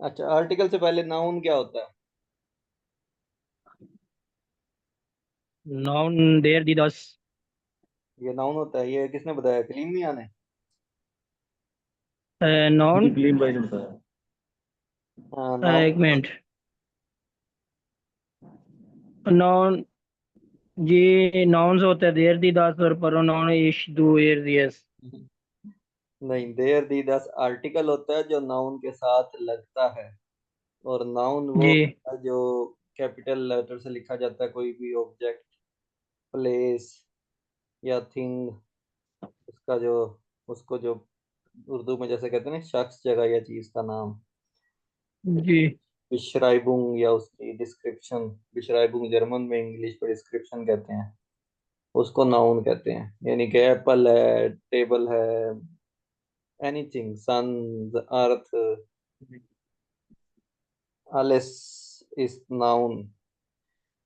अच्छा, आर्टिकल से पहले नाउन क्या होता है? नाउन देयर दी दस। ये नाउन होता है, ये किसने बताया? कलीम मियां ने? नाउन। जी कलीम भाई ने बताया। हाँ, एक नाउन। मिनट। नाउन। ये नाउन्स होते हैं देयर दी दस और प्रोनाउन इश डू एर यस। नहीं, देयर दी दस आर्टिकल होता है जो नाउन के साथ लगता है। और नाउन वो जी होता है जो कैपिटल लेटर से लिखा जाता है, कोई भी ऑब्जेक्ट, प्लेस या थिंग। उसका जो, उसको जो उर्दू में जैसे कहते हैं ना, शख्स, जगह या चीज का नाम। जी बिश्राइबुंग या उसकी डिस्क्रिप्शन। बिश्राइबुंग जर्मन में, इंग्लिश में डिस्क्रिप्शन कहते हैं। उसको नाउन कहते हैं। यानी कि एप्पल है, टेबल है, anything, sun, earth, all is is noun.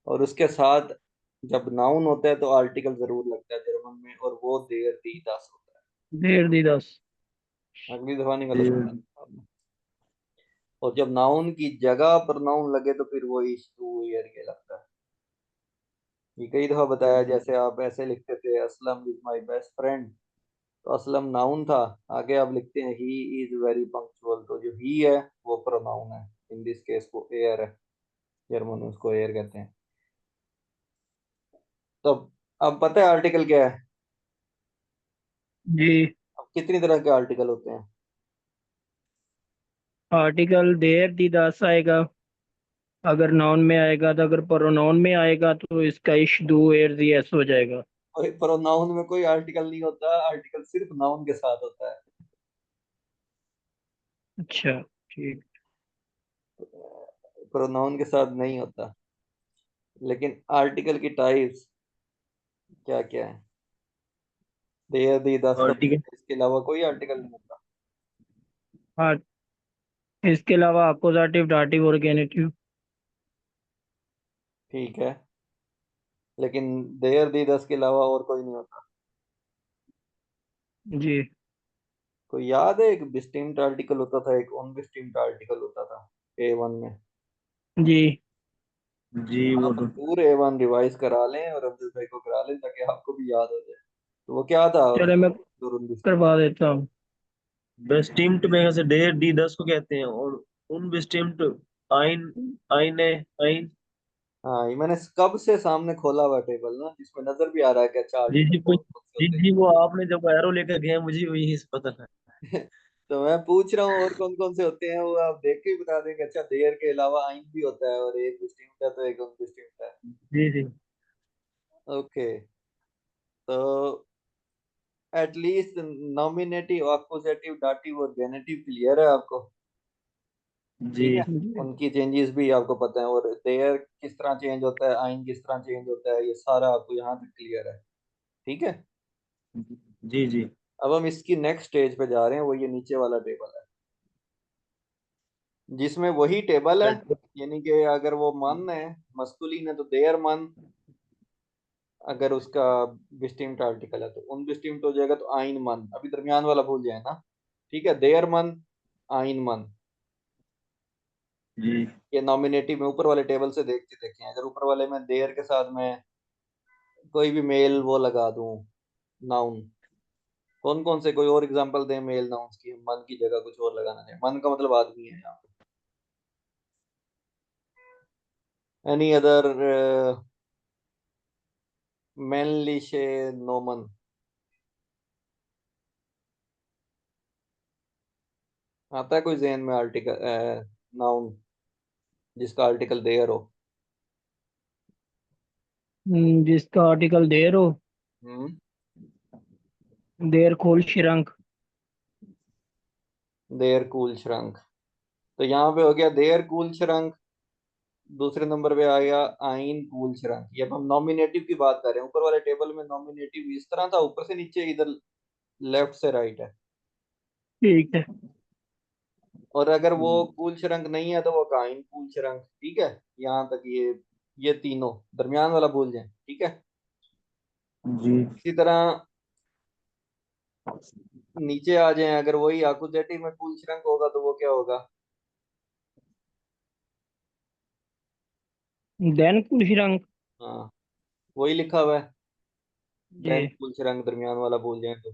और उसके साथ जब नाउन होता है तो आर्टिकल जरूर लगता है जर्मन में, और वो देयर दी दस होता देयर दी दस। है। अगली दफा नहीं गलत जी बोला। और जब नाउन की जगह पर नाउन लगे तो फिर वो इज टू ईयर के लगता है। ये कई दफा बताया, जैसे आप ऐसे लिखते थे, Aslam is my best friend. तो असलम नाउन था, आगे आप लिखते हैं ही इज वेरी पंक्चुअल, तो जो ही है वो प्रोनाउन है। इन दिस केस वो एयर है, जर्मन में उसको एयर कहते हैं। तो अब पता है आर्टिकल क्या है? जी। अब कितनी तरह के आर्टिकल होते हैं? आर्टिकल देयर दी दस आएगा अगर नाउन में आएगा, तो अगर प्रोनाउन में आएगा तो इसका इश डू एर यस हो जाएगा। और प्रोनाउन में कोई आर्टिकल नहीं होता, आर्टिकल सिर्फ नाउन के साथ होता है। अच्छा। ठीक। प्रोनाउन के साथ नहीं होता। लेकिन आर्टिकल की टाइप्स क्या क्या है? देयर दी दस का, आर्टिकल। इसके अलावा कोई आर्टिकल नहीं होता। हाँ। इसके अलावा अपोजिटिव डाटिव और गेनेटिव। ठीक है, लेकिन देयर दी दस के अलावा और कोई नहीं होता। जी कोई याद है? एक डिस्टिंक्ट आर्टिकल होता था, एक अनडिस्टिंक्ट आर्टिकल होता था ए वन में। जी। जी वो आप तो पूरे ए वन रिवाइज करा लें और अब्दुल भाई को करा लें, ताकि आपको भी याद हो जाए। तो वो क्या था? चले मैं अनडिस्टिंक्ट। करवा देता हूँ। बेस्टिम्ड में से डेढ़ डी दस को कहते हैं, और उन बेस्टिम्ड आइन, आइने, आइन। हाँ, ये मैंने कब से सामने खोला हुआ टेबल ना, जिसमें नजर भी आ रहा है कि अच्छा जी आर्टिकल जी कौन कुछ। कौन से जी होते जी वो आपने जब एरो लेकर गए मुझे वही पता था। हैं। तो मैं पूछ रहा हूँ और कौन कौन से होते हैं, वो आप देख के ही बता देंगे। अच्छा, देयर के अलावा आइन भी होता है, और एक डिस्टिंक्ट है तो एक अनडिस्टिंक्ट है। जी जी ओके। तो एटलीस्ट नॉमिनेटिव, अक्यूजेटिव, दाटिव और गेनेटिव क्लियर है आपको? जी ठीक है। जी उनकी चेंजेस भी आपको पता है, और देयर किस तरह चेंज होता है, आइन किस तरह चेंज होता है, ये सारा आपको यहाँ तक क्लियर है। ठीक है। जी जी। अब हम इसकी नेक्स्ट स्टेज पे जा रहे हैं, वो ये नीचे वाला टेबल है, जिसमें वही टेबल है। यानी कि अगर वो मन है, मस्कुलिन है, तो देयर मन। अगर उसका डिस्टिंक्ट आर्टिकल है तो उन डिस्टिंक्ट हो जाएगा, तो आइन मन। अभी दरमियान वाला भूल जाए ना। ठीक है, देयर मन, आइन मन। जी ये नॉमिनेटिव में ऊपर वाले टेबल से देख के देखें, अगर ऊपर वाले में देयर के साथ में कोई भी मेल वो लगा दूं, नाउन, कौन कौन से, कोई और एग्जांपल दें मेल नाउन्स की। मन की जगह कुछ और लगाना है, मन का मतलब आदमी है यहाँ पे। Any other मैनलिशे Noman? आता है कोई जहन में आर्टिकल, नाउन जिसका आर्टिकल देयर हो? जिसका आर्टिकल देर हो। हम्म। देर खोल शिरंक। There cool shrunk. तो यहाँ पे हो गया देयर कूल श्रंक। दूसरे नंबर पे आ गया आइन कूल श्रंक। ये अब हम नॉमिनेटिव की बात कर रहे हैं। ऊपर वाले टेबल में नॉमिनेटिव इस तरह था, ऊपर से नीचे, इधर लेफ्ट से राइट है। ठीक है। और अगर वो कूल श्रंक नहीं है तो वो काइन कूल श्रंक। ठीक है, यहाँ तक ये तीनों। दरमियान वाला भूल जाए। ठीक है। जी इसी तरह नीचे आ जाए, अगर वही आकुजेटिव में कूल श्रंक होगा तो वो क्या होगा? देन कुलशरंग। हाँ, वही लिखा हुआ है। देन जी। कुछ रंग दरमियान वाला भूल जाए तो।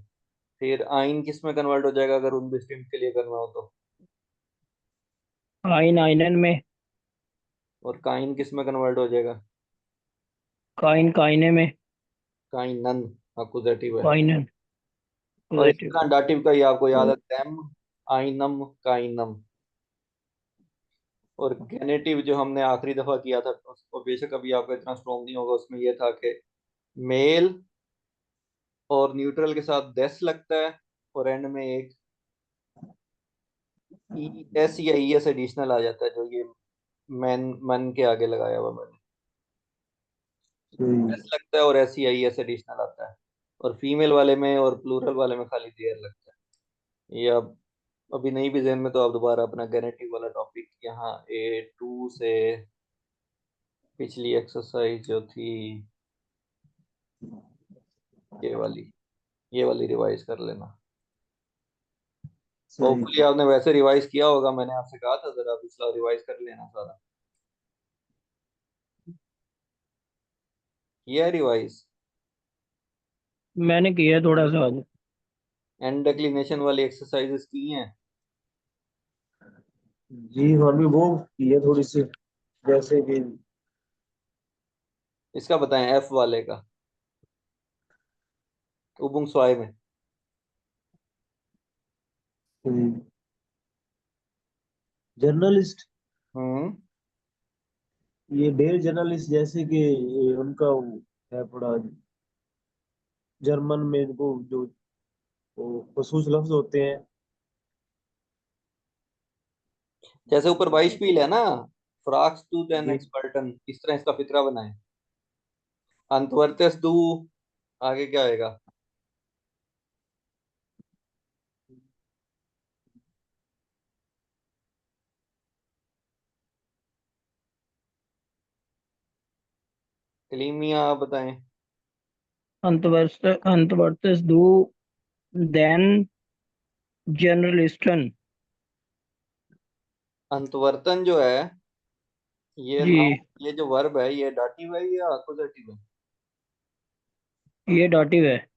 फिर आइन किस में कन्वर्ट हो जाएगा अगर उन डिस्टिंक्ट के लिए करना हो तो? आइन आइनन में। और काइन किस में कन्वर्ट हो जाएगा? काइन काइने में। काइनन अकुजेटिव है। काइनन और इसी पॉजिटिव। तरह डाटिव का ही आपको याद है, देम, आइनम, काइनम। और गेनेटिव जो हमने आखिरी दफा किया था, तो उसको बेशक अभी आपको इतना स्ट्रॉन्ग नहीं होगा, उसमें यह था कि मेल और न्यूट्रल के साथ देस लगता है, और एंड में एक ई एस या ई एस एडिशनल आ जाता है, जो ये मैन मन के आगे लगाया हुआ मैंने। सही। एस लगता है और एस या ई एस एडिशनल आता है। और फीमेल वाले में और प्लूरल वाले में खाली देयर लगता है। ये अब अभी नहीं भी जहन में, तो आप दोबारा अपना गेनेटिक वाला टॉपिक यहाँ A2 से पिछली एक्सरसाइज जो थी, ये वाली ये वाली रिवाइज कर लेना। सही। होपफुली आपने वैसे रिवाइज किया होगा, मैंने आपसे कहा था जरा पिछला रिवाइज कर लेना सारा। किया है रिवाइज? मैंने किया थोड़ा सा आज। एंड डिक्लिनेशन वाली एक्सरसाइजेस की हैं? जी और भी वो की है थोड़ी सी, जैसे कि इसका बताएं, एफ वाले का, उबुंग स्वाई में। जर्नलिस्ट, हम्म। ये डेर जर्नलिस्ट, जैसे कि ये उनका वो है थोड़ा जर्मन में वो जो वो खसूस लफ्ज होते हैं। जैसे ऊपर 22 पील है ना, फ्राक्स टू देन जी। एक्सपर्टन, इस तरह इसका फितरा बनाए। अंतवर्तेस दू, आगे क्या आएगा? कलीमिया आप बताएं। अंतवर्तस दो देन जर्नलिस्टन। अंतवर्तन जो है, ये नाउन, जी। ये जो वर्ब है, ये डाटिव है या अकुजेटिव है? ये डाटिव है।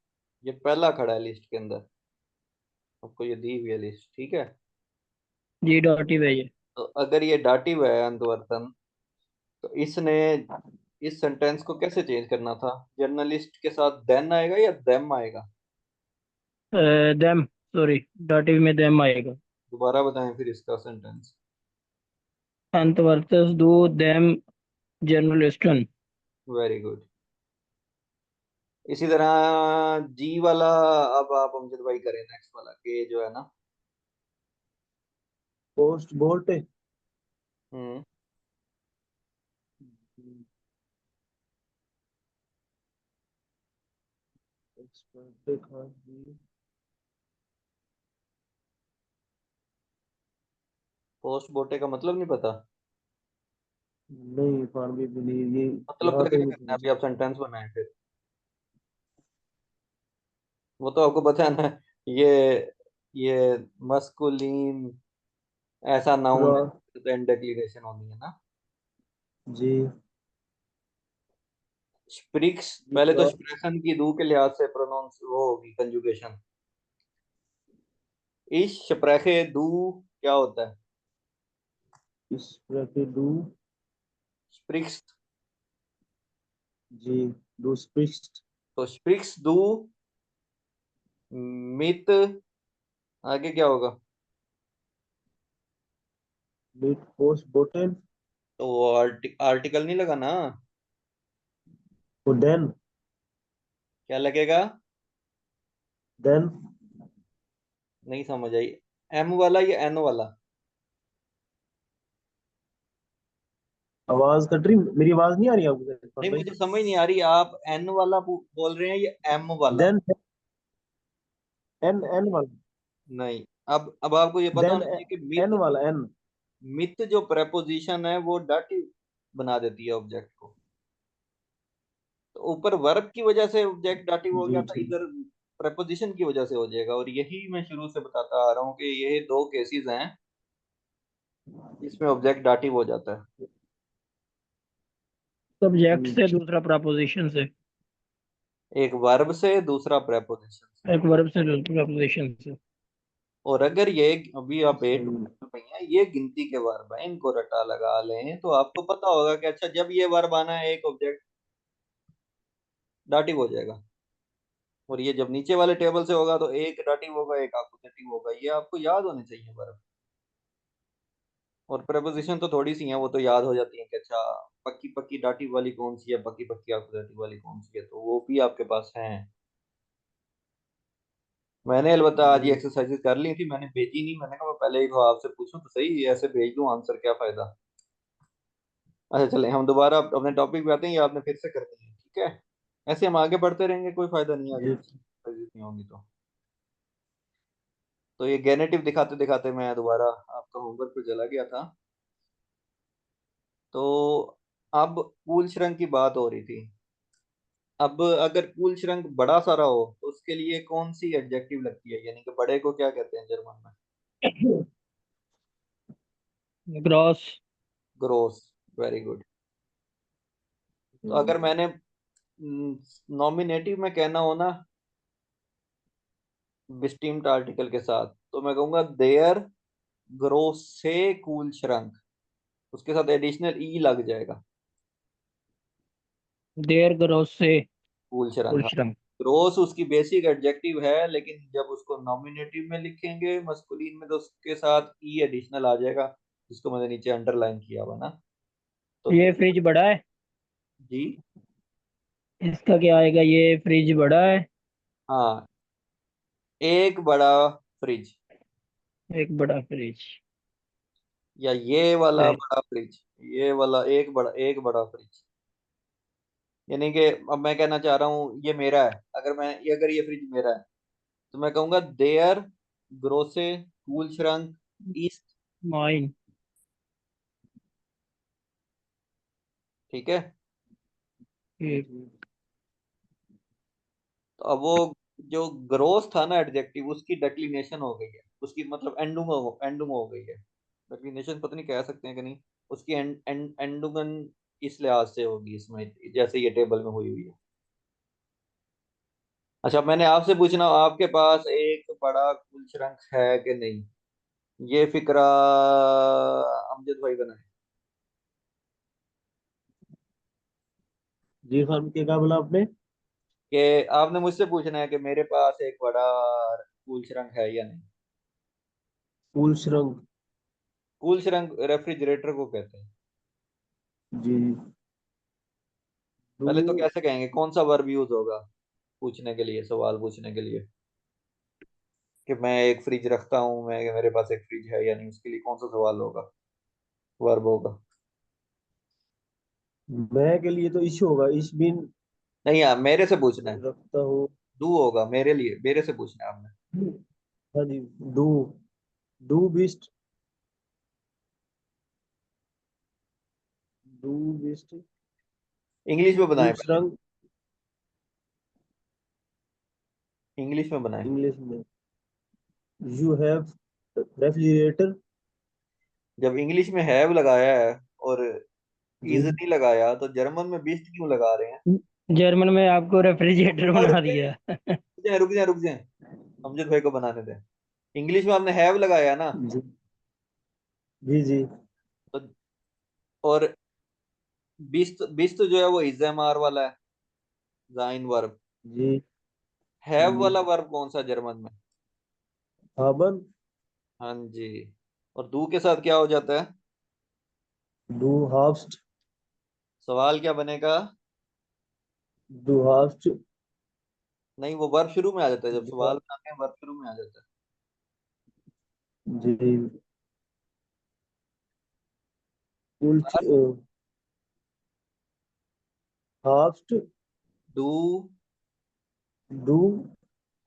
ये पहला खड़ा है लिस्ट के अंदर, आपको ये दी हुई है लिस्ट, ठीक है। जी डाटिव है ये। तो अगर ये डाटिव है अंतवर्तन, तो इसने इस सेंटेंस को कैसे चेंज करना था? जर्नलिस्ट के साथ देन आएगा या देम आएगा? देम, सॉरी, डाटिव में देम आएगा। दोबारा बताएं फिर इसका सेंटेंस। अंतवर्तस दो देम जर्नलिस्टन। Very good. इसी तरह जी वाला, अब आप अमजद भाई करें नेक्स्ट वाला, के जो है ना। Post bolt. हम्म। पोस्ट बोटे का मतलब नहीं पता? नहीं फार्मी भी नहीं ये, मतलब यहाँ का तक क्या नहीं करना है, समझ। अभी आप सेंटेंस बनाए फिर। वो तो आपको पता है ना। ये ये मस्कुलीन ऐसा नाउन रा- है, तो एंड डिक्लेरेशन होनी है ना। जी। स्प्रिक्स, जी पहले तो रा- एक्सप्रेशन की दू के लिहाज से प्रोनाउंस वो होगी कंजुगेशन। इस स्प्रेखे दू क्या होता है? इस प्रति डू। स्प्रिक्स। जी। डू स्पिस्ट। तो स्प्रिक्स दू मित, आगे क्या होगा? मीट पोस्ट बोटेन। तो वो आर्टिकल नहीं लगा ना। वो देन। क्या लगेगा? देन। नहीं समझ आई। एम वाला या एन वाला? आवाज कट रही, मेरी आवाज नहीं आ रही आपको इरफान नहीं, भाई? मुझे समझ नहीं आ रही, आप एन वाला बोल रहे हैं या एम वाला? देन। एन एन वाला। नहीं। अब आपको ये पता देन होना चाहिए कि एन मित, वाला एन। मित जो preposition है वो डाटिव बना देती है ऑब्जेक्ट को। तो ऊपर वर्ब की वजह से ऑब्जेक्ट डाटिव हो गया जी था, ठीक। इधर preposition की वजह से हो जाएगा। और यही मैं शुरू से बताता आ रहा हूँ कि ये दो केसेस हैं जिसमें ऑब्जेक्ट डाटिव हो जाता है। सब्जेक्ट से, दूसरा प्रपोजिशन से। एक वर्ब से, दूसरा प्रेपोजिशन से। एक वर्ब से, दूसरा प्रपोजिशन से। और अगर ये अभी आप एट सही। में हैं, ये गिनती के वर्ब हैं, इनको रटा लगा लें तो आपको पता होगा कि अच्छा जब ये वर्ब आना है एक ऑब्जेक्ट डाटिव हो जाएगा। और ये जब नीचे वाले टेबल से होगा तो एक डाटिव होगा, एक अपोजिटिव होगा। ये आपको याद होने चाहिए वर्ब। और प्रेपोजिशन तो थोड़ी सी हैं, वो तो याद हो जाती है कि अच्छा पक्की पक्की डाटिव वाली कौन सी है, पक्की पक्की अपोजिटिव वाली कौन सी है, तो वो भी आपके पास हैं। मैंने अलबत्ता आज ये जी एक्सरसाइजेस कर ली थी, मैंने भेजी नहीं। मैंने कहा मैं पहले ही तो आपसे पूछूं तो सही, ऐसे भेज दूं आंसर, क्या फायदा। अच्छा चले हम दोबारा अपने टॉपिक पे आते हैं, ये आपने फिर से करनी है, ठीक है। ऐसे हम आगे बढ़ते रहेंगे, कोई फायदा नहीं है अगर जी। exercises नहीं होंगी तो ये गेनेटिव दिखाते दिखाते मैं दोबारा आपका होमवर्क पे चला गया था। तो अब कूल श्रृंग की बात हो रही थी। अब अगर कूल श्रृंग बड़ा सारा हो तो उसके लिए कौन सी एडजेक्टिव लगती है, यानी कि बड़े को क्या कहते हैं जर्मन में? ग्रॉस। ग्रोस। Very good. तो अगर हम्म, मैंने नॉमिनेटिव में कहना हो ना, डिस्टिंक्ट आर्टिकल के साथ, तो मैं कहूंगा देयर ग्रोस से कूल श्रंक। उसके साथ एडिशनल ई लग जाएगा। देयर ग्रॉस से कूल श्रंक, हाँ। उल्शरम। ग्रोस उसकी बेसिक एडजेक्टिव है, लेकिन जब उसको नॉमिनेटिव में लिखेंगे मस्कुलिन में तो उसके साथ ई एडिशनल आ जाएगा, जिसको मैंने नीचे अंडरलाइन किया हुआ ना। तो ये फ्रिज बड़ा है। जी। इसका क्या आएगा? ये फ्रिज बड़ा है। हाँ, एक बड़ा फ्रिज, एक बड़ा फ्रिज। या ये वाला फ्रिज। बड़ा फ्रिज। ये वाला एक बड़ा फ्रिज। यानी कि अब मैं कहना चाह रहा हूँ ये मेरा है, अगर ये फ्रिज मेरा है तो मैं कहूंगा देयर ग्रोसे कूल श्रंक ईस्ट। माइन। ठीक है। एक। तो अब वो जो ग्रोस था ना एडजेक्टिव, उसकी डेक्लिनेशन हो गई है, उसकी मतलब एंडुंग हो गई है। डेक्लिनेशन पता नहीं कह सकते हैं कि नहीं, उसकी एंडुगन इस लिहाज से होगी इसमें, जैसे ये टेबल में हुई हुई है। अच्छा मैंने आपसे पूछना, आपके पास एक बड़ा कूल श्रंक है कि नहीं? ये फिक्रा अमजद भाई बनाए। जी खान क्या बोला आपने? कि आपने मुझसे पूछना है कि मेरे पास एक बड़ा कूल श्रंक है या नहीं। कूल श्रृंग। कूल श्रंक रेफ्रिजरेटर को कहते हैं। जी। पहले तो डू। कैसे कहेंगे, कौन सा वर्ब यूज होगा पूछने के लिए, सवाल पूछने के लिए कि मैं एक फ्रिज रखता हूँ, मैं मेरे पास एक फ्रिज है या नहीं, उसके लिए कौन सा सवाल होगा, वर्ब होगा? मैं के लिए तो इशू होगा, इश बिन नहीं यार, मेरे से पूछना है। रखता हूँ। डू होगा मेरे लिए, मेरे से पूछना है आपने। हाँ जी। डू। डू बिस्ट। डू बिस्ट। इंग्लिश में बनाए कूल पहले। श्रृंग। इंग्लिश में बनाए। इंग्लिश में। You have refrigerator. जब इंग्लिश में हैव लगाया है और जी। इज नहीं लगाया, तो जर्मन में बीस्ट क्यों लगा रहे हैं? जर्मन में आपको रेफ्रिजरेटर रुक बना जाए दिया। रुक जाए, अमजद भाई को बनाने दें। इंग्लिश में आपने हैव लगाया ना, जी जी जी तो और बीस्ट बीस्ट जो है वो इजेमआर वाला है, जाइन वर्ब। जी हैव जी। वाला वर्ब कौन सा जर्मन में? हाबन। हाँ जी। और डू के साथ क्या हो जाता है? डू हाफ्स्ट। सवाल क्या बनेगा? डू हाफ्स्ट। नहीं, वो वर्ब शुरू में आ जाता है, जब सवाल बनाते हैं वर्ब शुरू में आ जाता है। जी। कूल हाफ्स्ट। डू। डू।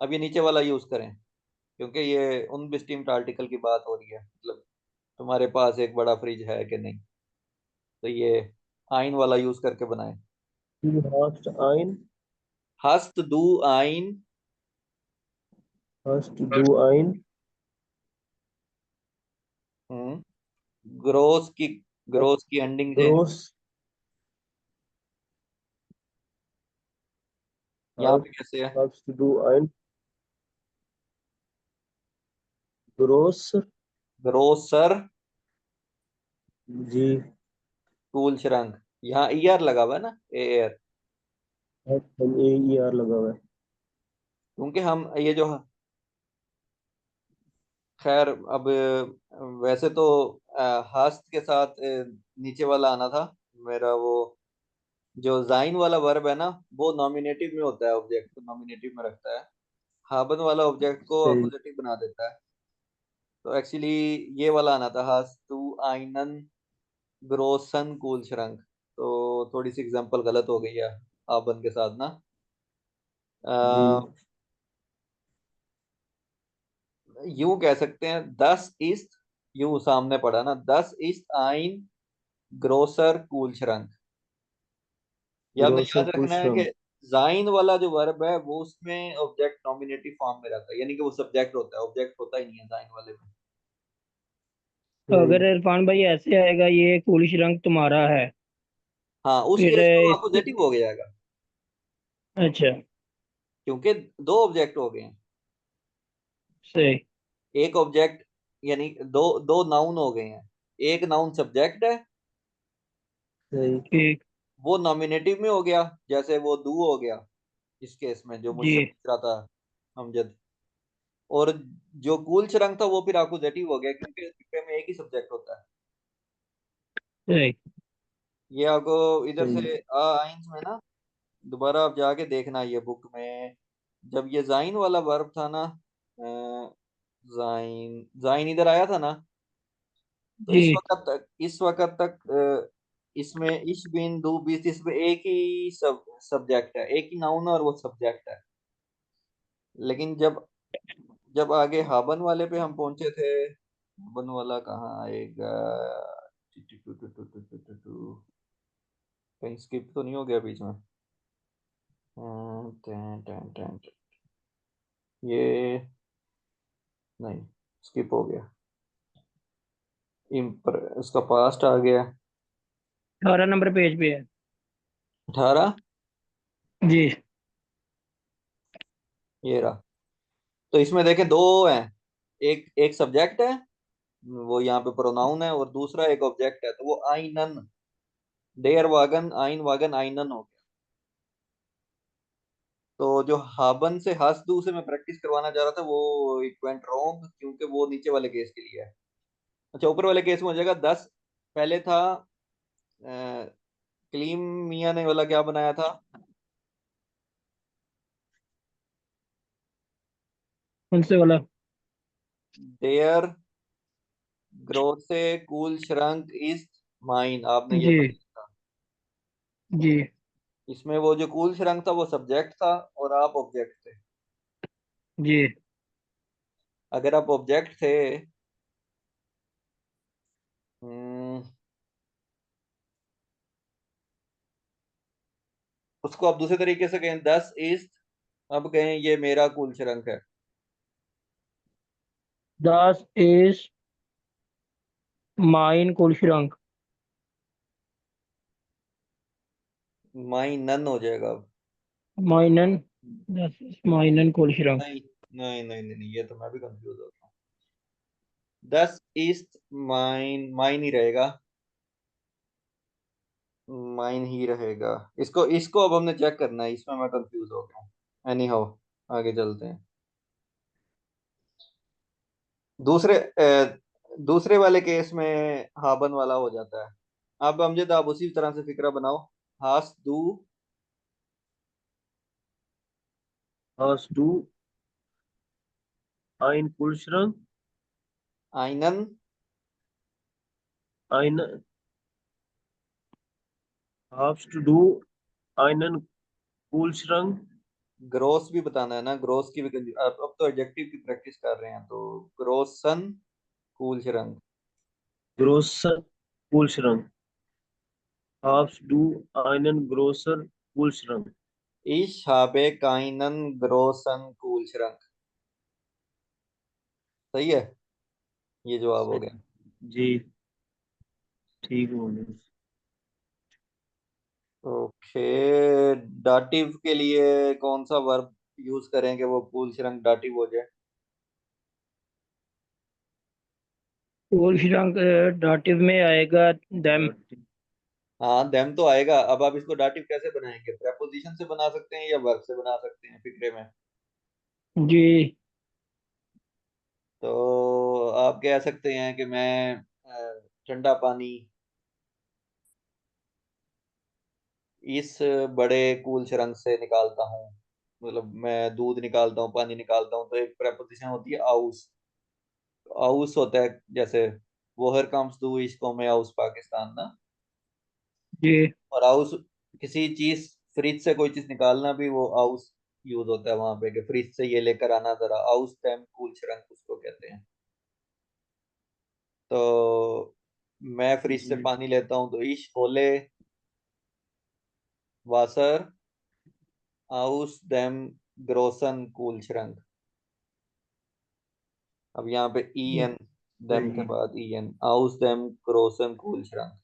अब ये नीचे वाला यूज करें, क्योंकि ये उन डिस्टिंक्ट आर्टिकल की बात हो रही है, मतलब तुम्हारे पास एक बड़ा फ्रिज है कि नहीं, तो ये आइन वाला यूज करके बनाए। डू हाफ्स्ट आइन। हस्त दू आइन। हाफ्स्ट डू आइन। हम्म ग्रोस की, ग्रोस की एंडिंग चेंज। ग्रोस। यहाँ पे कैसे है? Helps to do ein grosser. ग्रोसर जी। कूल श्रंक, यहाँ ईयर लगा हुआ है ना, एयर, ए ई आर लगा हुआ है। क्योंकि हम ये जो, खैर अब वैसे तो हास्ट के साथ नीचे वाला आना था मेरा, वो जो जाइन वाला वर्ब है ना, वो नॉमिनेटिव में होता है, ऑब्जेक्ट को नॉमिनेटिव में रखता है, हाबन वाला ऑब्जेक्ट को सही। अकुजेटिव बना देता है। तो एक्चुअली ये वाला आना था, हास्ट टू आइनन ग्रोसन कूल श्रंक। तो थोड़ी सी एग्जांपल गलत हो गई है हाबन के साथ ना। जी। यूं कह सकते हैं, दस इस्ट, यूं सामने पड़ा ना, दस इस्ट आइन ग्रोसर कूल श्रंक। ये आपने ग्रोसर याद रखना है कि कुलश्रम। जाइन वाला जो वर्ब है वो उसमें ऑब्जेक्ट नॉमिनेटिव फॉर्म में रहता है, यानी कि वो सब्जेक्ट होता है, ऑब्जेक्ट होता ही नहीं है जाइन वाले में। तो अगर सही। इरफान भाई ऐसे आएगा, ये कुलिश रंग तुम्हारा है, हाँ, उस फिर केस में वो इसको। अपोजिटिव हो जाएगा, अच्छा। क्योंकि दो ऑब्जेक्ट हो गए हैं। सही। एक ऑब्जेक्ट, यानी दो दो नाउन हो गए हैं। एक नाउन सब्जेक्ट है, सही। ठीक। वो नॉमिनेटिव में हो गया, जैसे वो दू हो गया इस केस में जो जी। मुझसे पूछ रहा था अमजद। और जो कूल रंग था वो फिर अपोजिटिव हो गया, क्योंकि में एक ही सब्जेक्ट होता है। सही। ये आपको इधर सही। से आइंस में ना, दोबारा आप जाके देखना ये बुक में, जब ये जाइन वाला वर्ब था ना, जाइन जाइन इधर आया था ना, तो जी। इस वक्त तक इसमें इश बिन दू बीस, इसमें एक ही सब्जेक्ट है, एक ही नाउन है और वो सब्जेक्ट है। लेकिन जब जब आगे हाबन वाले पे हम पहुंचे थे, हाबन वाला कहाँ आएगा? टू टू टू टू टू टू टू टू टू। कहीं स्किप तो नहीं हो गया बीच में? टैन टैन टैन टैन। ये नहीं, स्किप हो गया। उसका पास्ट आ गया। 18 नंबर पेज पे है। 18। जी। ये रहा। तो इसमें देखें दो हैं, एक एक सब्जेक्ट है, वो यहाँ पे प्रोनाउन है, और दूसरा एक ऑब्जेक्ट है, तो वो आइनन, डेयर वागन आइनन हो गया। तो जो हाबन से हसदू से मैं प्रैक्टिस करवाना चाह रहा था, वो इट वेंट रॉन्ग, क्योंकि वो नीचे वाले केस के लिए है। अच्छा, ऊपर वाले केस में हो जाएगा 10। पहले था कलीम मियां ने वाला क्या बनाया था? कौन से वाला? देयर ग्रोसे कूल श्रंक इज माइन, आपने ये जी। पढ़ा था। जी। इसमें वो जो कूल श्रंक था वो सब्जेक्ट था, और आप ऑब्जेक्ट थे। जी। अगर आप ऑब्जेक्ट थे, हम्म, उसको आप दूसरे तरीके से कहें, 10 इज, अब कहें ये मेरा कूल श्रंक है। 10 is माइन कुलिश रंग। माइन नन हो जाएगा अब। माइनन। 10 is माइनन कुलिश रंग। नहीं नहीं नहीं नहीं, नहीं, ये तो मैं भी कंफ्यूज हो गया। 10 ईस्ट माइन, माइन ही रहेगा, माइन ही रहेगा। इसको इसको अब हमने चेक करना है, इसमें मैं कंफ्यूज हो गया हूँ। एनी हाउ, आगे चलते हैं। दूसरे वाले केस में हाबन वाला हो जाता है। अब अमजद आप उसी तरह से फिक्रा बनाओ। हास दू Hast du ein Kühlschrank? आइनन Ein, hast du einen Kühlschrank? ग्रोस भी बताना है ना, ग्रोस की भी अब तो एडजेक्टिव की प्रैक्टिस कर रहे हैं, तो ग्रोसन कूल रंग। Großer Kühlschrank. Hast du einen großen Kühlschrank? Ich habe keinen großen Kühlschrank। सही है, ये जवाब हो गया। जी। ठीक बोले। ओके, डाटिव के लिए कौन सा वर्ब यूज करें कि वो कूल श्रंक डाटिव हो जाए? कूल श्रंक डाटिव में आएगा देम। हाँ, देम तो आएगा। अब आप इसको डाटिव कैसे बनाएंगे? प्रेपोजिशन से बना सकते हैं या वर्ब से बना सकते हैं फिक्रे में? जी। तो आप कह सकते हैं कि मैं ठंडा पानी इस बड़े कूल सुरंग से निकालता हूँ। मतलब मैं दूध निकालता हूँ, पानी निकालता हूँ, तो एक प्रेपोजिशन होती है आउस। आउस होता है जैसे वोहर कम्स टू इसको में आउस पाकिस्तान ना। जी। और आउस किसी चीज, फ्रिज से कोई चीज निकालना भी वो आउस यूज होता है वहां पे, कि फ्रिज से ये लेकर आना जरा, आउस टाइम कूल सुरंग उसको कहते हैं। तो मैं फ्रिज से पानी लेता हूँ तो इश होले वासर आउस देम ग्रोसन कूल सुरंग। अब यहाँ पे ई एन, देम के बाद ई एन, आउस देम क्रोसन कूल श्रंक।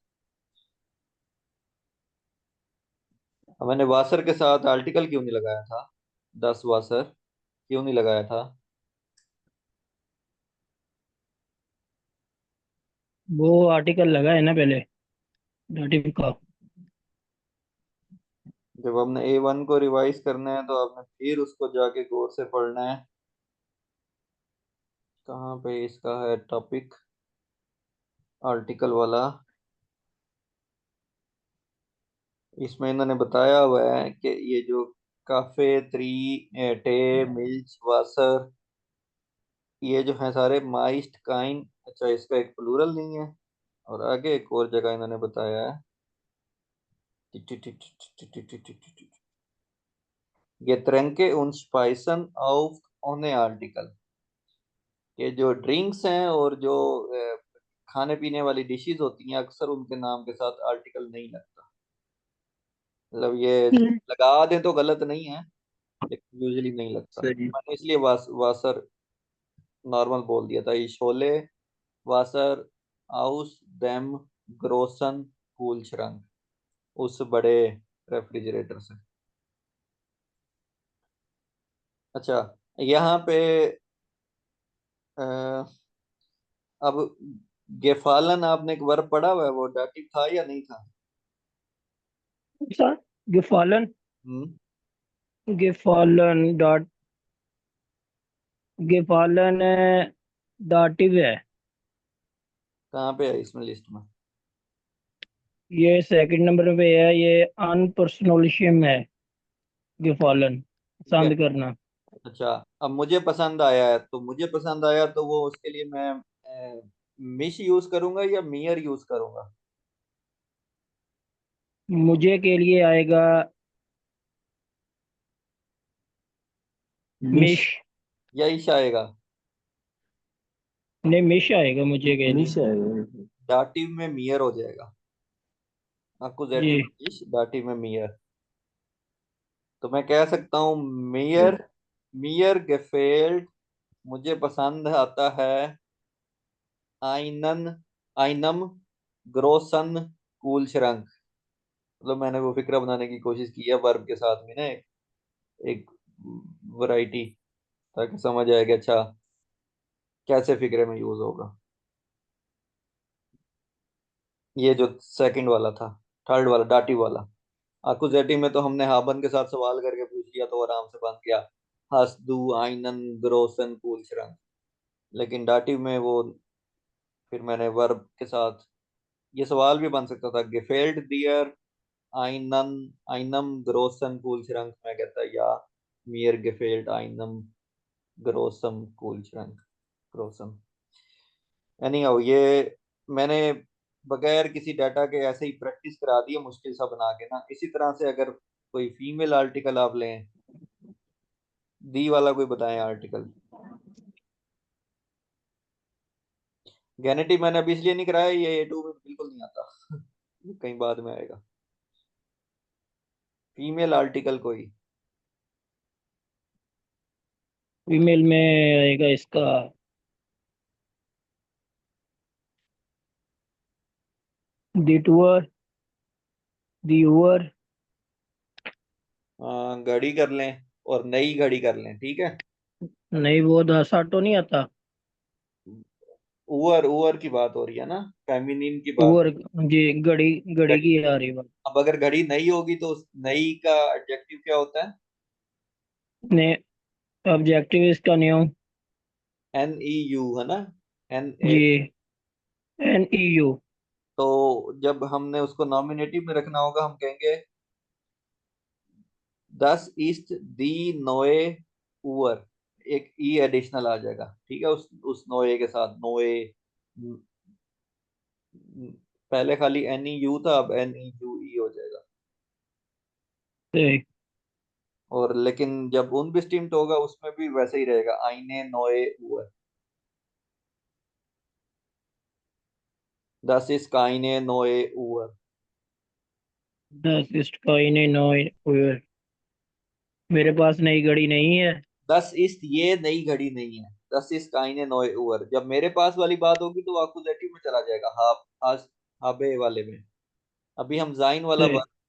अब मैंने वासर के साथ आर्टिकल क्यों नहीं लगाया था? 10 वासर क्यों नहीं लगाया था? वो आर्टिकल लगा है ना पहले डाटिव का। जब हमने A1 को रिवाइज करना है तो आपने फिर उसको जाके गौर से पढ़ना है। कहाँ पे इसका है टॉपिक, आर्टिकल वाला। इसमें इन्होंने बताया हुआ है कि ये जो काफे, थ्री, टे, मिल्च, वासर, ये जो है सारे माइस्ट काइन। अच्छा, इसका एक प्लूरल नहीं है। और आगे एक और जगह इन्होंने बताया है, Getränke und Speisen auf ohne article. ये जो ड्रिंक्स हैं और जो खाने पीने वाली डिशेस होती हैं, अक्सर उनके नाम के साथ आर्टिकल नहीं लगता। मतलब ये लगा दें तो गलत नहीं है, लेकिन यूजुअली नहीं लगता। सही। मैंने इसलिए वासर नॉर्मल बोल दिया था। ये शोले वासर आउस देम ग्रोसन कूल श्रंक, उस बड़े रेफ्रिजरेटर से। अच्छा, यहाँ पे अ, अब गेफालन आपने एक वर्ब पढ़ा हुआ है, वो डाटिव था या नहीं था? सा गिफालन। हम्म। गिफालन डॉट गिफालन डाटिव है। कहाँ पे है इसमें लिस्ट में? ये सेकंड नंबर पे है, ये अनपर्सनलिशियम है। गिफालन ठीक है। पसंद करना। अच्छा, अब मुझे पसंद आया है, तो मुझे पसंद आया तो वो उसके लिए मैं मिश यूज करूंगा या मियर यूज करूंगा? मुझे के लिए आएगा मिश। मिश। या इश आएगा? नहीं, मिश आएगा मुझे के लिए। मिश आएगा। डाटिव में मियर हो जाएगा। जी। अकुजेटिव में इश, डाटिव में मियर। तो मैं कह सकता हूँ सही। मियर, मियर गेफेल्ड, मुझे पसंद आता है आइनन, आइनम ग्रोसन कूल श्रंक। मतलब मैंने वो फिक्रा बनाने की कोशिश की है वर्ब के साथ में ना, एक वैरायटी, ताकि समझ आए कि अच्छा कैसे फिक्रे में यूज होगा। ये जो सेकंड वाला था, थर्ड वाला डाटिव वाला, अकुजेटिव में तो हमने हाबन के साथ सवाल करके पूछ लिया तो आराम से बन गया, हसदू आइनन ग्रोसन कूल श्रंक। लेकिन डाटिव में वो फिर मैंने वर्ब के साथ, ये सवाल भी बन सकता था, गेफेल्ड दियर आइनन, आइनम ग्रोसन कूल श्रंक, मैं कहता या मियर गेफेल्ड आइनम ग्रोसम कूल श्रंक, ग्रोसम। एनीहाउ, ये मैंने बगैर किसी डाटा के ऐसे ही प्रैक्टिस करा दी है, मुश्किल सा बना के ना। इसी तरह से अगर कोई फीमेल आर्टिकल आप लें, दी वाला कोई बताएं आर्टिकल। गेनेटिव मैंने अभी इसलिए नहीं कराया, ये A2 में बिल्कुल नहीं आता। ये कहीं बाद में आएगा। फीमेल आर्टिकल कोई। फीमेल में आएगा इसका दी टूअर, दी ओवर, घड़ी कर लें और नई घड़ी कर लें, ठीक है। नहीं, वो दस ऑटो नहीं आता। उवर उवर की बात हो रही है ना, फेमिनिन की बात। और जी, घड़ी घड़ी घड़ी। की आ रही बात। अब अगर घड़ी नई होगी तो उस नई का एडजेक्टिव क्या होता है? ने ऑब्जेक्टिव इसका न्यू। NEU है ना। NA। जी, NEU। तो जब हमने उसको नॉमिनेटिव में रखना होगा, हम कहेंगे दस ईस्ट दी नोए उवर। एक ई एडिशनल आ जाएगा, ठीक है, उस नोए के साथ नोए। पहले खाली NEU था, अब NEUE हो जाएगा। ठीक। और लेकिन जब उन डिस्टिंक्ट होगा उसमें भी वैसे ही रहेगा, आईने नोए उवर। दस इस काइने नोए उवर। दस ईस्ट का इन्हें नौ। मेरे पास नई घड़ी नहीं है। दस इस ये नई घड़ी नहीं है। दस इस काइने नोए उवर, जब मेरे पास वाली बात होगी तो अकुजेटिव में चला जाएगा, हाफ हास हाबे वाले में। अभी हम ठीक।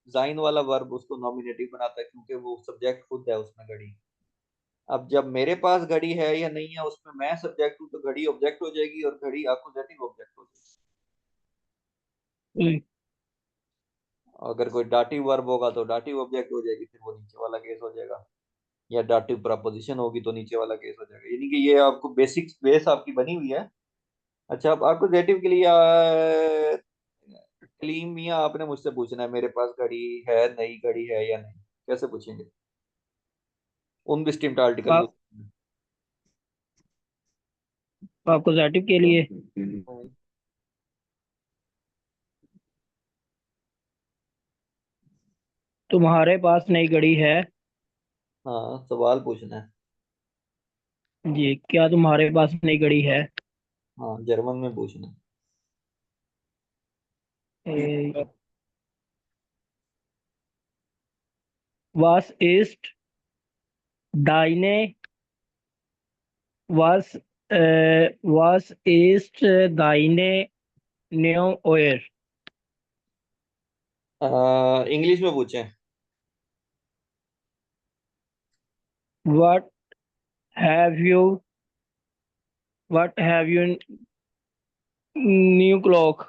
जाइन वाला वर्ब उसको नॉमिनेटिव बनाता है, क्योंकि वो सब्जेक्ट खुद है उसमें, घड़ी। अब जब मेरे पास घड़ी है या नहीं है, उसमें मैं सब्जेक्ट हूँ, तो घड़ी ऑब्जेक्ट हो जाएगी और घड़ी अकुजेटिव ऑब्जेक्ट हो जाएगी। ठीक। अगर कोई डाटिव वर्ब होगा तो डाटिव ऑब्जेक्ट हो जाएगी, फिर वो नीचे वाला केस हो जाएगा। या डाटिव प्रपोजिशन होगी तो नीचे वाला केस हो जाएगा, यानी कि ये आपको बेसिक बेस आपकी बनी हुई है। अच्छा, अब अकुजेटिव के लिए कलीम मियाँ आपने मुझसे पूछना है, मेरे पास घड़ी है, नई घड़ी है या नहीं, कैसे पूछेंगे? उन डिस्टिंक्ट आर्टिकल यूज। आप आपको जाटिव के लिए तुम्हारे पास नई घड़ी है। हाँ, सवाल पूछना है। जी, क्या तुम्हारे पास नई घड़ी है? हाँ, जर्मन में पूछना है। वास इस्ट दाइने वास वास इस्ट दाइने न्यू ओयर। इंग्लिश में पूछें। What have you what have you new clock.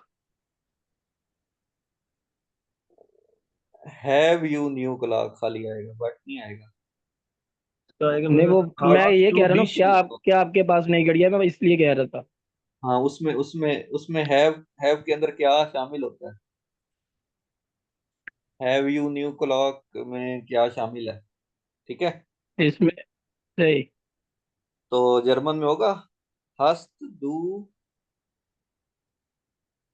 Have you new clock खाली आएगा, बट नहीं आएगा। तो आएगा नहीं, वो मैं हार्ट ये टू कह रहा हूँ, डिश। क्या आपके पास नई घड़ी है, मैं इसलिए कह रहा था। हाँ, उसमें उसमें उसमें हैव के अंदर क्या शामिल होता है? हैव यू न्यू क्लॉक में क्या शामिल है? ठीक है। इसमें सही। तो जर्मन में होगा हस्त दू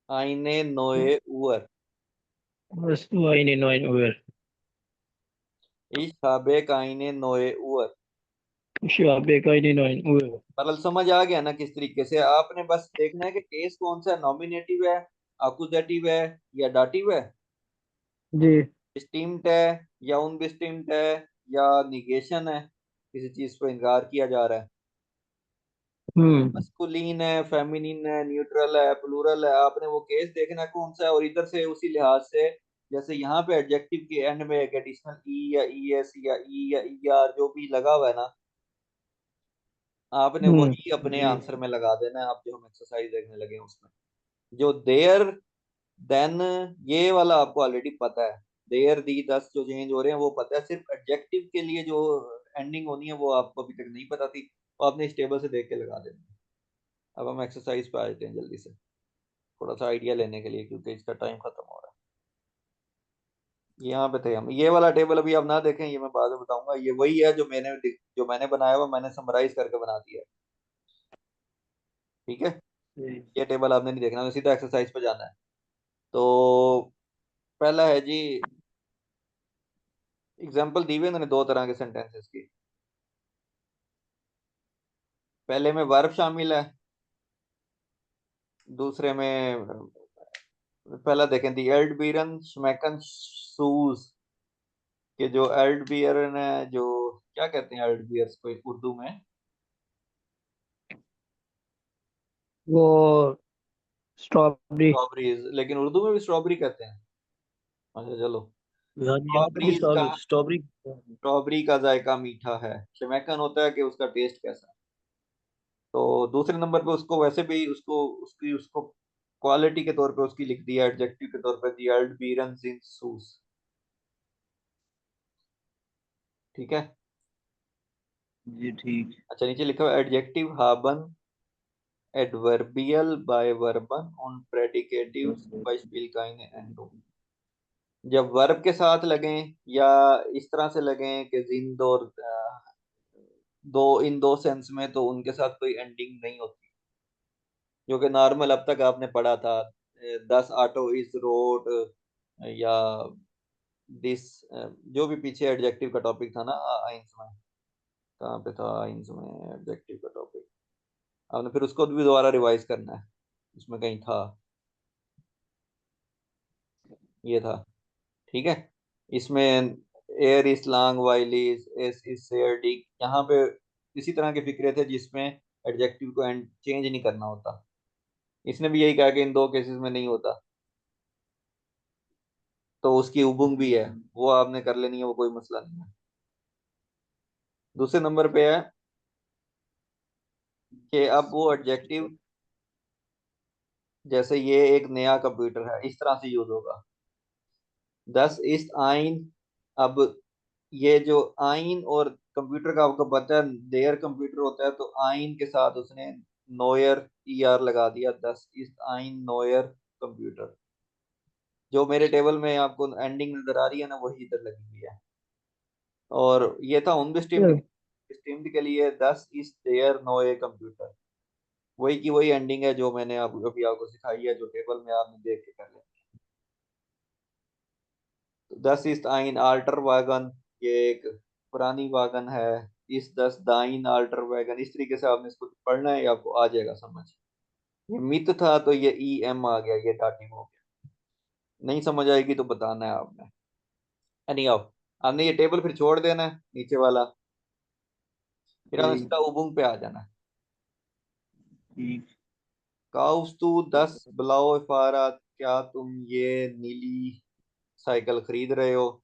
आइने नोए उअर। बस वही नहीं, नो ओयर। Ich habe keine neue Uhr। शाबे का ही नहीं, नो ओयर। मतलब समझ आ गया ना किस तरीके से, आपने बस देखना है कि केस कौन सा है, नॉमिनेटिव है, अकुजेटिव है या डाटिव है, जी। डिस्टिंक्ट है या अनडिस्टिंक्ट है, या निगेशन है, किसी चीज को इनकार किया जा रहा है, हम्म। मस्कुलिन है, फेमिनिन है, न्यूट्रल है, प्लूरल है। आपने वो केस देखना है कौन सा है, और इधर से उसी लिहाज से, जैसे यहाँ पे एडजेक्टिव के एंड में एक एडिशनल ई या ई एस या ई या ई आर जो भी लगा हुआ है ना, आपने हम्म। वही अपने आंसर में लगा देना है। आप जो हम एक्सरसाइज देखने लगे हैं उसमें, जो देयर देन, ये वाला आपको ऑलरेडी पता है। देयर दी दस जो चेंज हो रहे हैं वो पता है, सिर्फ एडजेक्टिव के लिए जो एंडिंग होनी है वो आपको अभी तक नहीं पता थी, वो आपने इस टेबल से देख के लगा देनी है। अब हम एक्सरसाइज पे आ जाते हैं जल्दी से, थोड़ा सा आइडिया लेने के लिए, क्योंकि इसका टाइम खत्म हो रहा है। यहाँ पे थे हम, ये वाला टेबल अभी आप ना देखें, ये मैं बाद में बताऊंगा। ये वही है जो मैंने बनाया हुआ, मैंने समराइज करके बना दिया है, ठीक है। ये टेबल आपने नहीं देखना, सीधा एक्सरसाइज पे जाना है। तो पहला है जी, एग्जाम्पल दी हुई है उन्होंने दो तरह के सेंटेंसेस की। पहले में वर्ब शामिल है, दूसरे में, पहला देखें, दी एल्ड बीरन schmecken शूज, के जो एल्ड बियरन है, जो क्या कहते हैं एल्ड बियर्स को उर्दू में? वो स्ट्रॉबेरी। स्ट्रॉबेरीज, लेकिन उर्दू में भी स्ट्रॉबेरी कहते हैं। अच्छा चलो, हाँ जी, यहाँ पे भी स्ट्रॉबेरीज का स्ट्रॉबेरी। स्ट्रॉबेरी का जायका मीठा है। शमैकन होता है कि उसका टेस्ट कैसा है। तो दूसरे नंबर पे उसको वैसे भी उसको उसकी उसको क्वालिटी के तौर पे उसकी लिख दिया, एडजेक्टिव के तौर पे, दी बीरन जिन सूस। ठीक है। जी ठीक। अच्छा, नीचे लिखा हुआ एडजेक्टिव हाबन एडवर्बियल बाय वर्बन ऑन प्रेडिकेटिव्स बाय स्पिल काइने एंडो। जब वर्ब के साथ लगें या इस तरह से लगें कि जिंद और दो, इन दो सेंस में, तो उनके साथ कोई एंडिंग नहीं होती, जो कि नॉर्मल अब तक आपने पढ़ा था। 10 ऑटो इज रोड, या दिस, जो भी पीछे एडजेक्टिव का टॉपिक था ना आइंस में। कहाँ पे था आइंस में एडजेक्टिव का टॉपिक? आपने फिर उसको भी दोबारा रिवाइज करना है, उसमें कहीं था, ये था। ठीक है। इसमें air is long while is is shared, यहाँ पे इसी तरह के फिक्रे थे जिसमें एडजेक्टिव को एंड चेंज नहीं करना होता। इसने भी यही कहा कि इन दो केसेस में नहीं होता। तो उसकी उबुंग भी है, वो आपने कर लेनी है, वो कोई मसला नहीं है। दूसरे नंबर पे है कि अब वो एडजेक्टिव, जैसे ये एक नया कंप्यूटर है, इस तरह से यूज होगा। दस इस आइन, अब ये जो आइन और कंप्यूटर का आपको पता है, देयर कंप्यूटर होता है, तो आइन के साथ उसने नोयर ER लगा दिया। दस इस आइन नोयर कंप्यूटर। जो मेरे टेबल में आपको एंडिंग नजर आ रही है ना, वही इधर लगी हुई है। और ये था उन स्टीम्ड, स्टीम्ड के लिए 10 is there no a computer. वही की वही एंडिंग है जो मैंने आप अभी आपको सिखाई है, जो टेबल में आपने देख के कर लिया। 10 इज आइन आल्टर वैगन, ये एक पुरानी वागन है। इस 10 दाइन आल्टर वैगन, इस तरीके से आपने इसको पढ़ना है, आपको आ जाएगा समझ। ये मित था तो ये EM आ गया, ये दाटिंग हो गया। नहीं समझ आएगी तो बताना है आपने। नहीं आओ, आपने ये टेबल फिर छोड़ देना है नीचे वाला, फिर आपने जी सीधा उबुंग पे आ जाना है। ठीक। काउस्तु 10 ब्लाओ फारा, क्या तुम ये नीली साइकिल खरीद रहे हो?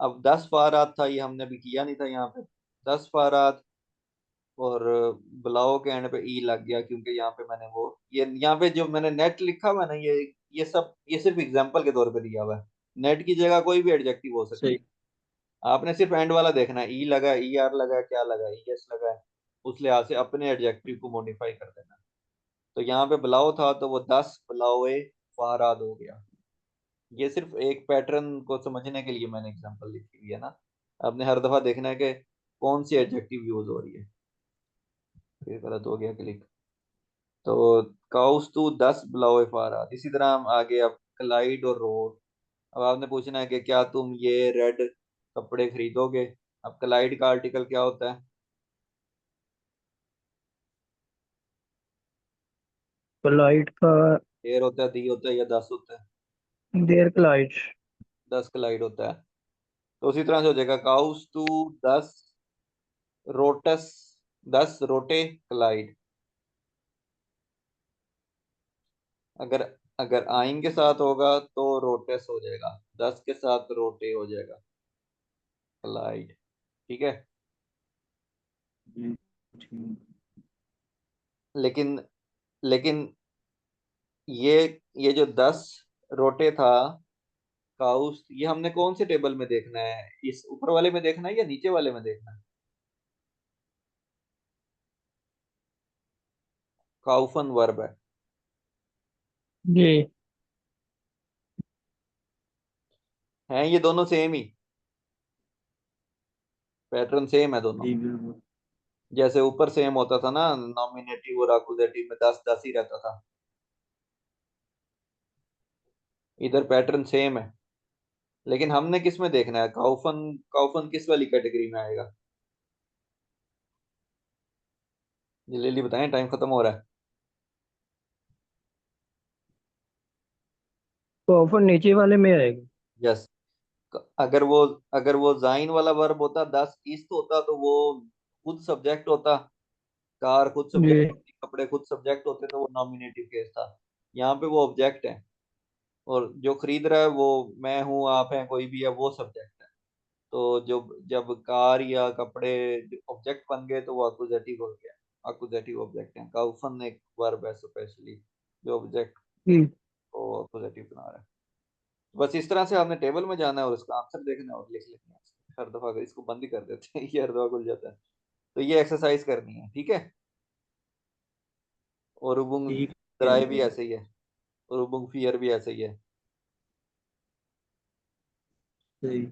अब 10 फारात था, ये हमने भी किया नहीं था यहाँ पे। 10 फारात, और ब्लाओ के एंड पे ई लग गया, क्योंकि यहाँ पे मैंने वो, ये यहाँ पे जो मैंने नेट लिखा हुआ है ना, ये सब ये सिर्फ एग्जांपल के तौर पे दिया हुआ है। नेट की जगह कोई भी एडजेक्टिव हो सकती सही। है। आपने सिर्फ एंड वाला देखना है, ई लगा है, ER लगा है, क्या लगा है, ES लगा है, उस लिहाज से अपने एडजेक्टिव को मॉडिफाई कर देना। तो यहाँ पे ब्लाओ था तो वो 10 ब्लाओए फाराद हो गया। ये सिर्फ एक पैटर्न को समझने के लिए मैंने एग्जांपल लिखी हुई है ना। आपने हर दफा देखना है कि कौन सी एडजेक्टिव यूज हो रही है। फिर गलत हो गया क्लिक। तो काउस टू 10 ब्लाओ फारा, इसी तरह हम आगे अब क्लाइड और रोड। अब आपने पूछना है कि क्या तुम ये रेड कपड़े खरीदोगे? अब क्लाइड का आर्टिकल क्या होता है? क्लाइड का एयर होता है, दी होता है, या 10 होता है? There Clyde. 10 क्लाइड होता है। तो उसी तरह से हो जाएगा काउस टू 10 रोटस, 10 रोटे क्लाइड। अगर अगर आइन के साथ होगा तो रोटेस हो जाएगा, 10 के साथ रोटे हो जाएगा क्लाइड। ठीक है। जी ठीक। लेकिन लेकिन ये ये जो 10 रोटे था काउस, ये हमने कौन से टेबल में देखना है? इस ऊपर वाले में देखना है या नीचे वाले में देखना है? काउफन वर्ब जी है ये दोनों सेम ही, पैटर्न सेम है दोनों। जी बिल्कुल। जैसे ऊपर सेम होता था ना, नॉमिनेटिव और अकुजेटिव में 10 10 ही रहता था, इधर पैटर्न सेम है। लेकिन हमने किस में देखना है? काउफन, काउफन किस वाली कैटेगरी में आएगा? जल्दी बताएं, टाइम खत्म हो रहा है। तो ऑफर नीचे वाले में आएगा। यस। अगर वो अगर वो जाइन वाला वर्ब होता, 10 ईस्ट होता, तो वो खुद सब्जेक्ट होता। कार खुद जी सब्जेक्ट होती, कपड़े खुद सब्जेक्ट होते, तो वो नॉमिनेटिव केस था। यहाँ पे वो ऑब्जेक्ट है। और जो खरीद रहा है वो मैं हूँ, आप हैं, कोई भी है, वो सब्जेक्ट है। तो जो जब कार या कपड़े ऑब्जेक्ट बन गए तो वो अक्यूजेटिव हो गया। अक्यूजेटिव ऑब्जेक्ट है, काउफन एक वर्ब है स्पेशली जो ऑब्जेक्ट हम्म। को अक्यूजेटिव बना रहा है। बस इस तरह से आपने टेबल में जाना है और उसका आंसर देखना है और लिख लेना है। हर दफा अगर इसको बंद ही कर देते हैं ये हर दफा खुल जाता है। तो ये एक्सरसाइज करनी है, ठीक है। और उबुंग ठीक है ड्राइव भी जी। ऐसे ही है, और उबुंग फियर भी ऐसे ही है। सही।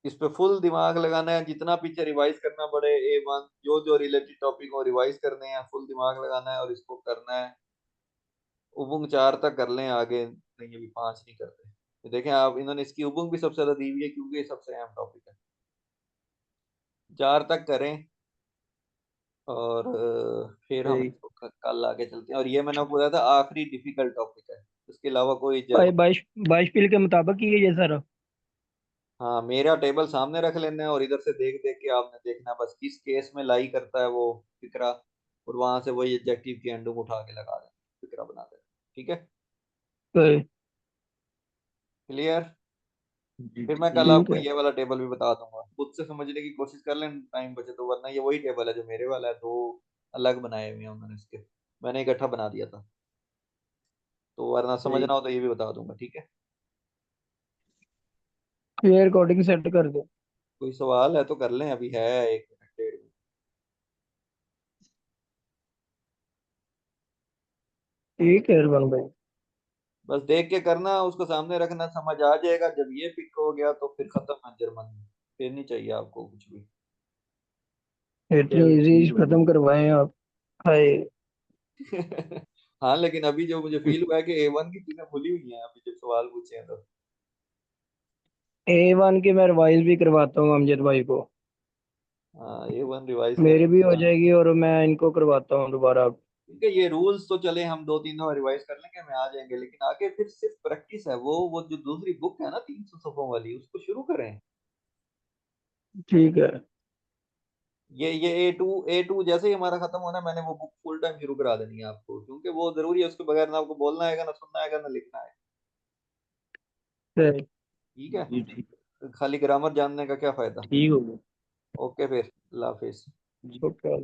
इस पे फुल दिमाग लगाना है, जितना पीछे रिवाइज करना पड़े A1 जो जो रिलेटेड टॉपिक हो रिवाइज करने हैं, फुल दिमाग लगाना है और इसको करना है। उबुंग 4 तक कर लें, आगे नहीं, अभी 5 नहीं करते। तो देखें आप, इन्होंने इसकी उबुंग भी सबसे ज्यादा दी हुई है क्योंकि ये सबसे अहम टॉपिक है। 4 तक करें और फिर हम सही। इसको कल आगे चलते हैं। और ये मैंने आपको बताया था आखिरी डिफिकल्ट टॉपिक है, उसके अलावा कोई भाई जर्म। बाईस बाईस पील के मुताबिक ही है ये सारा। हाँ, मेरा टेबल सामने रख लेना है और इधर से देख देख के आपने देखना है बस किस केस में लाई करता है वो फिक्रा, और वहां से वही एडजेक्टिव की एंडुम उठा के लगा देना, फिक्रा बना देना। ठीक है, तो क्लियर। जी फिर मैं कल ठीक। ठीक आपको है। ये वाला टेबल भी बता दूंगा, खुद से समझने की कोशिश कर लें टाइम बचे तो, वरना ये वही टेबल है जो मेरे वाला है, दो अलग बनाए हुए हैं उन्होंने इसके, मैंने इकट्ठा बना दिया था। तो वरना सही। समझना हो तो ये भी बता दूंगा, ठीक है। ये रिकॉर्डिंग सेट कर दो। कोई सवाल है तो कर लें, अभी है 1 मिनट 1.5 मिनट। ठीक है इरफान भाई। बस देख के करना, उसको सामने रखना, समझ आ जाएगा। जब ये पिक हो गया तो फिर खत्म है जर्मन, फिर नहीं चाहिए आपको कुछ भी। इतनी चलो इजी ठीक खत्म होगी। करवाए आप। हाय। हाँ, लेकिन अभी जो मुझे फील हुआ है कि A1 की चीजें भूली हुई हैं अभी जब सवाल पूछे हैं तो। A1 की मैं रिवाइज भी करवाता हूँ अमजद भाई को। हाँ, A1 रिवाइज मेरी भी हो करना। जाएगी और मैं इनको करवाता हूँ दोबारा। ठीक है, ये रूल्स तो चले हम 2-3 दफा रिवाइज कर लेंगे, हमें आ जाएंगे, लेकिन आगे फिर सिर्फ प्रैक्टिस है। वो जो दूसरी बुक है ना 300 सफ़ों वाली, उसको शुरू करें। ठीक है। ये A2 जैसे ही हमारा खत्म होना है, मैंने वो बुक फुल टाइम शुरू करा देनी है आपको, क्योंकि वो जरूरी है, उसके बगैर ना आपको बोलना आएगा, ना सुनना आएगा, ना लिखना है। ठीक। ठीक है, जी ठीक। खाली ग्रामर जानने का क्या फायदा। ठीक होगा। ओके फिर, अल्लाह हाफिज। जी। ओके।